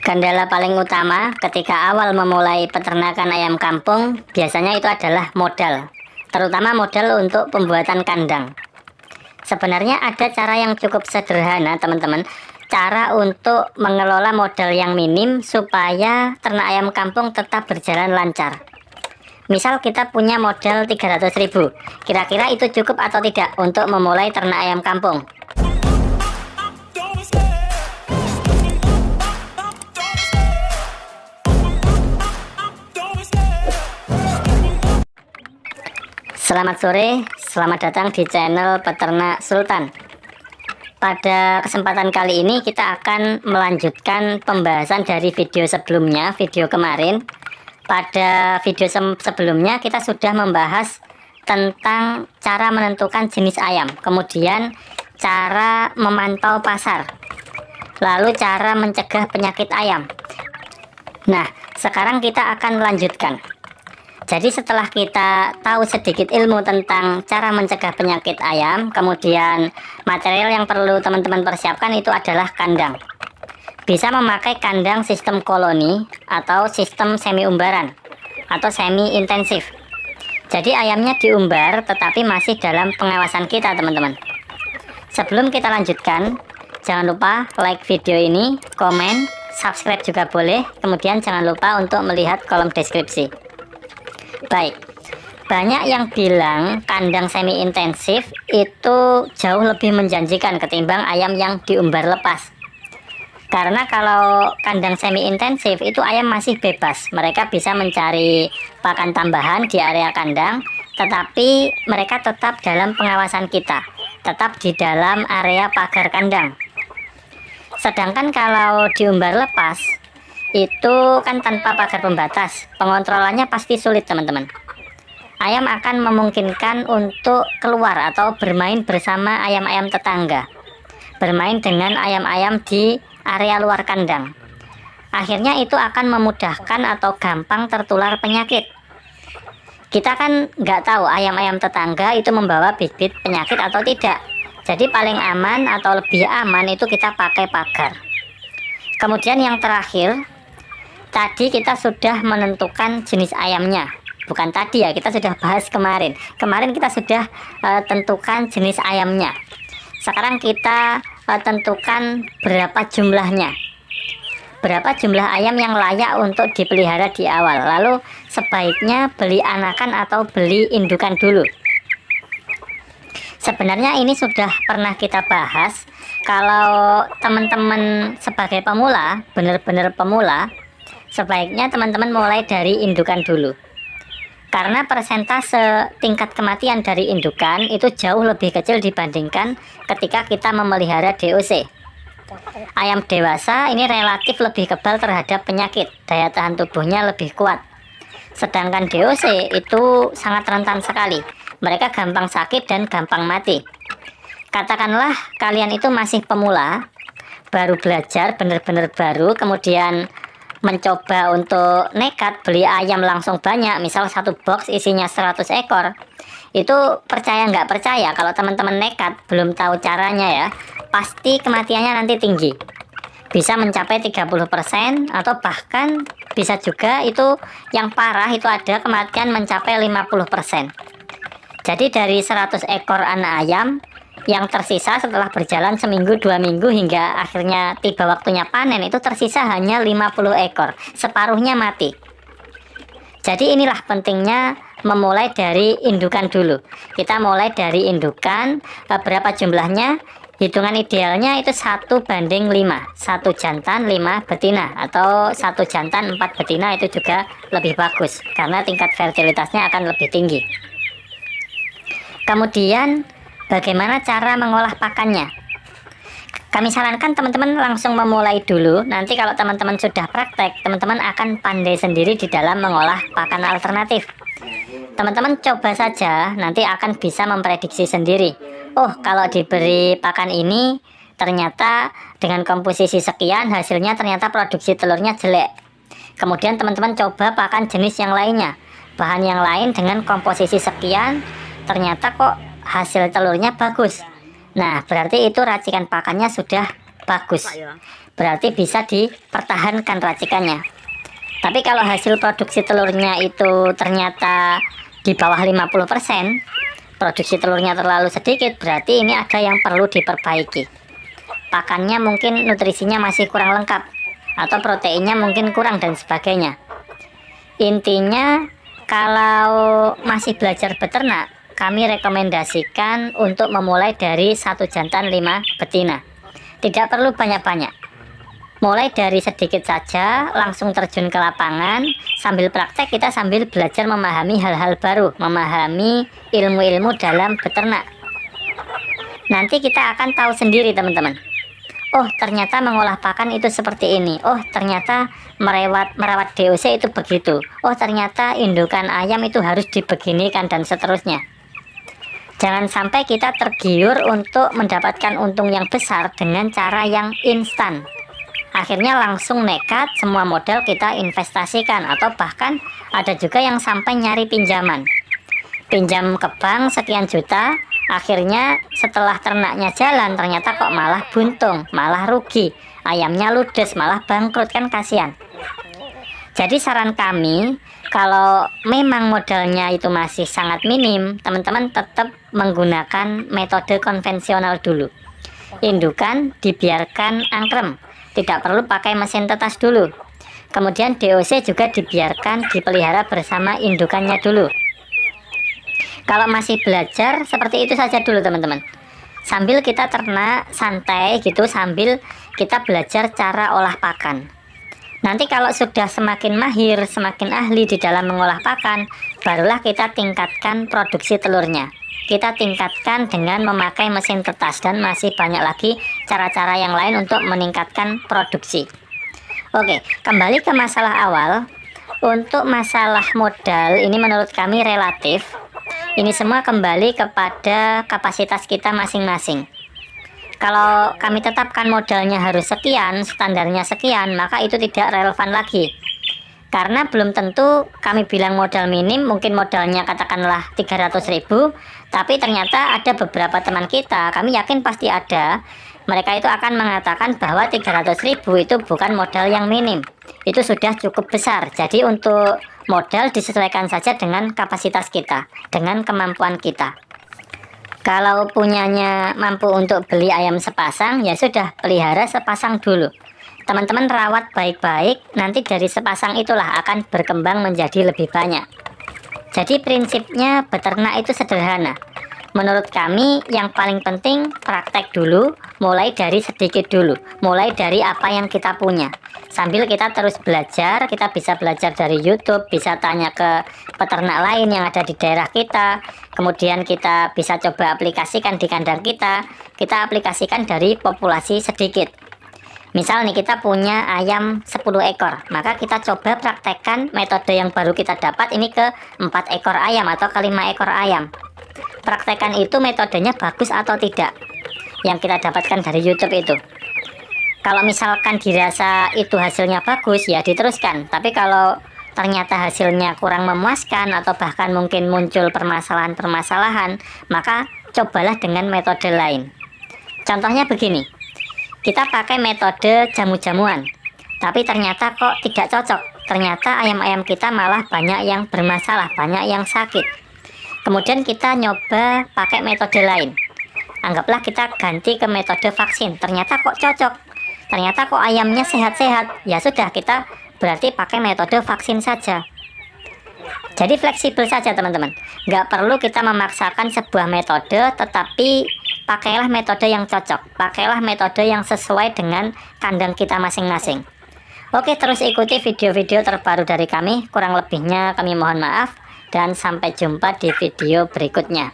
Kendala paling utama ketika awal memulai peternakan ayam kampung biasanya itu adalah modal, terutama modal untuk pembuatan kandang. Sebenarnya ada cara yang cukup sederhana teman-teman, cara untuk mengelola modal yang minim supaya ternak ayam kampung tetap berjalan lancar. Misal kita punya modal 300.000, kira-kira itu cukup atau tidak untuk memulai ternak ayam kampung? Selamat sore, selamat datang di channel Peternak Sultan. Pada kesempatan kali ini kita akan melanjutkan pembahasan dari video sebelumnya, video kemarin. Pada video sebelumnya kita sudah membahas tentang cara menentukan jenis ayam, kemudian cara memantau pasar, lalu cara mencegah penyakit ayam. Nah, sekarang kita akan melanjutkan. Jadi setelah kita tahu sedikit ilmu tentang cara mencegah penyakit ayam, kemudian material yang perlu teman-teman persiapkan itu adalah kandang. Bisa memakai kandang sistem koloni atau sistem semi umbaran atau semi intensif. Jadi ayamnya diumbar tetapi masih dalam pengawasan kita teman-teman. Sebelum kita lanjutkan, jangan lupa like video ini, komen, subscribe juga boleh, kemudian jangan lupa untuk melihat kolom deskripsi. Baik, banyak yang bilang kandang semi intensif itu jauh lebih menjanjikan ketimbang ayam yang diumbar lepas. Karena kalau kandang semi intensif itu ayam masih bebas, mereka bisa mencari pakan tambahan di area kandang, tetapi mereka tetap dalam pengawasan kita, tetap di dalam area pagar kandang. Sedangkan kalau diumbar lepas, itu kan tanpa pagar pembatas, pengontrolannya pasti sulit teman-teman. Ayam akan memungkinkan untuk keluar atau bermain bersama ayam-ayam tetangga, bermain dengan ayam-ayam di area luar kandang. Akhirnya itu akan memudahkan atau gampang tertular penyakit. Kita kan nggak tahu ayam-ayam tetangga itu membawa bibit penyakit atau tidak. Jadi paling aman atau lebih aman itu kita pakai pagar. Kemudian yang terakhir, tadi kita sudah menentukan jenis ayamnya. Bukan tadi ya, kita sudah bahas kemarin. Kemarin kita sudah tentukan jenis ayamnya. Sekarang kita tentukan berapa jumlahnya. Berapa jumlah ayam yang layak untuk dipelihara di awal. Lalu sebaiknya beli anakan atau beli indukan dulu. Sebenarnya ini sudah pernah kita bahas. Kalau teman-teman sebagai pemula, benar-benar pemula, sebaiknya teman-teman mulai dari indukan dulu. Karena persentase tingkat kematian dari indukan itu jauh lebih kecil dibandingkan ketika kita memelihara DOC. Ayam dewasa ini relatif lebih kebal terhadap penyakit, daya tahan tubuhnya lebih kuat. Sedangkan DOC itu sangat rentan sekali, mereka gampang sakit dan gampang mati. Katakanlah kalian itu masih pemula, baru belajar, benar-benar baru, kemudian mencoba untuk nekat beli ayam langsung banyak, misal satu box isinya 100 ekor. Itu percaya nggak percaya, kalau teman-teman nekat belum tahu caranya ya, pasti kematiannya nanti tinggi, bisa mencapai 30% atau bahkan bisa juga itu yang parah, itu ada kematian mencapai 50%. Jadi dari 100 ekor anak ayam yang tersisa setelah berjalan seminggu 2 minggu hingga akhirnya tiba waktunya panen, itu tersisa hanya 50 ekor, separuhnya mati. Jadi inilah pentingnya memulai dari indukan dulu. Kita mulai dari indukan, berapa jumlahnya, hitungan idealnya itu 1:5, 1 jantan 5 betina, atau 1 jantan 4 betina itu juga lebih bagus karena tingkat fertilitasnya akan lebih tinggi. Kemudian bagaimana cara mengolah pakannya? Kami sarankan teman-teman langsung memulai dulu. Nanti kalau teman-teman sudah praktek, teman-teman akan pandai sendiri di dalam mengolah pakan alternatif. Teman-teman coba saja, nanti akan bisa memprediksi sendiri. Oh, kalau diberi pakan ini, ternyata dengan komposisi sekian, hasilnya ternyata produksi telurnya jelek. Kemudian teman-teman coba pakan jenis yang lainnya, bahan yang lain dengan komposisi sekian, ternyata kok hasil telurnya bagus. Nah, berarti itu racikan pakannya sudah bagus, berarti bisa dipertahankan racikannya. Tapi kalau hasil produksi telurnya itu ternyata di bawah 50%, produksi telurnya terlalu sedikit, berarti ini ada yang perlu diperbaiki. Pakannya mungkin nutrisinya masih kurang lengkap, atau proteinnya mungkin kurang dan sebagainya. Intinya kalau masih belajar beternak, kami rekomendasikan untuk memulai dari 1 jantan 5 betina. Tidak perlu banyak-banyak. Mulai dari sedikit saja, langsung terjun ke lapangan. Sambil praktek kita sambil belajar memahami hal-hal baru, memahami ilmu-ilmu dalam beternak. Nanti kita akan tahu sendiri teman-teman. Oh, ternyata mengolah pakan itu seperti ini. Oh, ternyata merawat DOC itu begitu. Oh, ternyata indukan ayam itu harus dibeginikan dan seterusnya. Jangan sampai kita tergiur untuk mendapatkan untung yang besar dengan cara yang instan. Akhirnya langsung nekat semua modal kita investasikan, atau bahkan ada juga yang sampai nyari pinjaman. Pinjam ke bank sekian juta, akhirnya setelah ternaknya jalan ternyata kok malah buntung, malah rugi. Ayamnya ludes, malah bangkrut, kan kasihan. Jadi saran kami, kalau memang modalnya itu masih sangat minim, teman-teman tetap menggunakan metode konvensional dulu. Indukan dibiarkan angkrem, tidak perlu pakai mesin tetas dulu. Kemudian DOC juga dibiarkan dipelihara bersama indukannya dulu. Kalau masih belajar, seperti itu saja dulu teman-teman. Sambil kita ternak santai gitu, sambil kita belajar cara olah pakan. Nanti kalau sudah semakin mahir, semakin ahli di dalam mengolah pakan, barulah kita tingkatkan produksi telurnya. Kita tingkatkan dengan memakai mesin tetas, dan masih banyak lagi cara-cara yang lain untuk meningkatkan produksi. Oke, kembali ke masalah awal. Untuk masalah modal ini menurut kami relatif. Ini semua kembali kepada kapasitas kita masing-masing. Kalau kami tetapkan modalnya harus sekian, standarnya sekian, maka itu tidak relevan lagi. Karena belum tentu kami bilang modal minim, mungkin modalnya katakanlah 300.000, tapi ternyata ada beberapa teman kita, kami yakin pasti ada, mereka itu akan mengatakan bahwa 300.000 itu bukan modal yang minim, itu sudah cukup besar. Jadi untuk modal disesuaikan saja dengan kapasitas kita, dengan kemampuan kita. Kalau punyanya mampu untuk beli ayam sepasang, ya sudah, pelihara sepasang dulu. Teman-teman rawat baik-baik, nanti dari sepasang itulah akan berkembang menjadi lebih banyak. Jadi prinsipnya beternak itu sederhana. Menurut kami yang paling penting praktek dulu, mulai dari sedikit dulu, mulai dari apa yang kita punya. Sambil kita terus belajar, kita bisa belajar dari YouTube, bisa tanya ke peternak lain yang ada di daerah kita. Kemudian kita bisa coba aplikasikan di kandang kita aplikasikan dari populasi sedikit. Misal nih kita punya ayam 10 ekor, maka kita coba praktekkan metode yang baru kita dapat ini ke 4 ekor ayam atau ke 5 ekor ayam. Praktekkan itu metodenya bagus atau tidak, yang kita dapatkan dari YouTube itu. Kalau misalkan dirasa itu hasilnya bagus, ya diteruskan. Tapi kalau ternyata hasilnya kurang memuaskan atau bahkan mungkin muncul permasalahan-permasalahan, maka cobalah dengan metode lain. Contohnya begini. Kita pakai metode jamu-jamuan, tapi ternyata kok tidak cocok. Ternyata ayam-ayam kita malah banyak yang bermasalah, banyak yang sakit. Kemudian kita nyoba pakai metode lain. Anggaplah kita ganti ke metode vaksin. Ternyata kok cocok. Ternyata kok ayamnya sehat-sehat. Ya sudah, kita berarti pakai metode vaksin saja. Jadi fleksibel saja teman-teman. Nggak perlu kita memaksakan sebuah metode, tetapi pakailah metode yang cocok, pakailah metode yang sesuai dengan kandang kita masing-masing. Oke, terus ikuti video-video terbaru dari kami. Kurang lebihnya kami mohon maaf, dan sampai jumpa di video berikutnya.